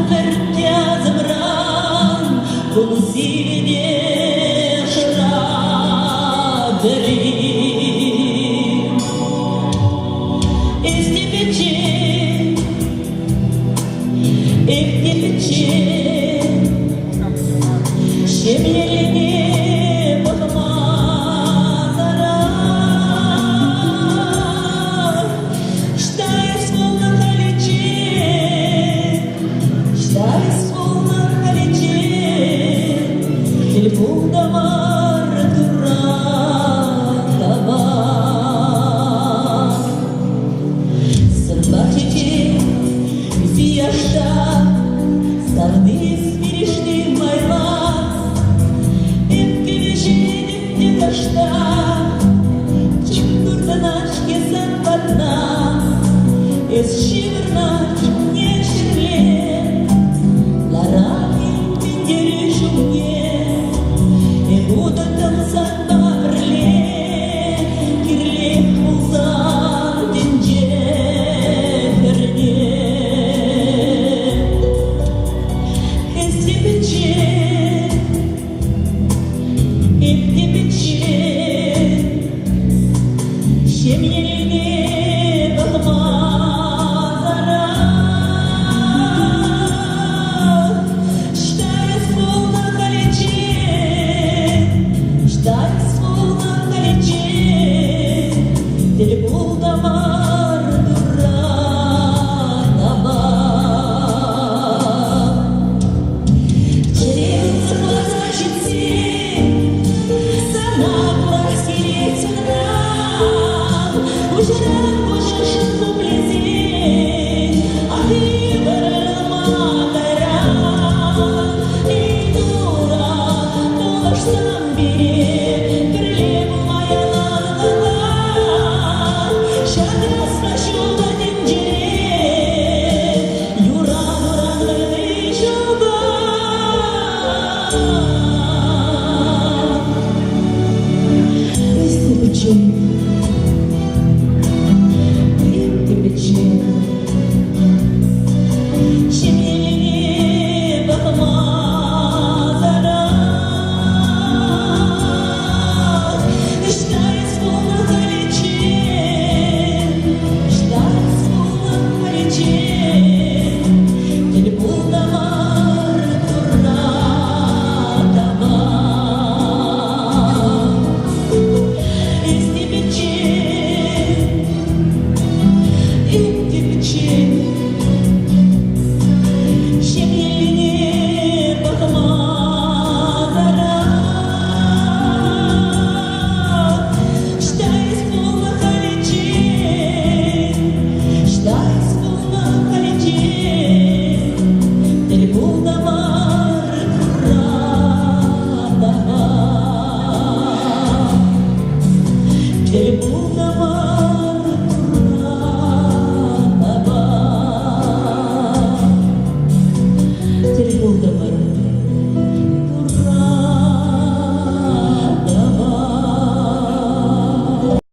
vertează bran, cum zile de șragări. Este pe ce și miele de подмазара, считай словно колече, телефон дамар дуrakaba. Собачите все yaşta sardis birişti maylar, hep gülüşün hep taşta, çıkırdan aşk yesen batna, es şivrnaç neşirle, laraki pindirişumye, e budatım sanbarle, kirle uzan dince ferne. Şemiyeli bakmazara, считай словно колече, телефон дамар дуrakaba. Через плачете, санагло стереться нам, вчера можешь поблизеть, а ты вырвала и дура, можешь сам берег, перелева моя лана, сейчас спрошу один день, юран лишуга. Este pe ce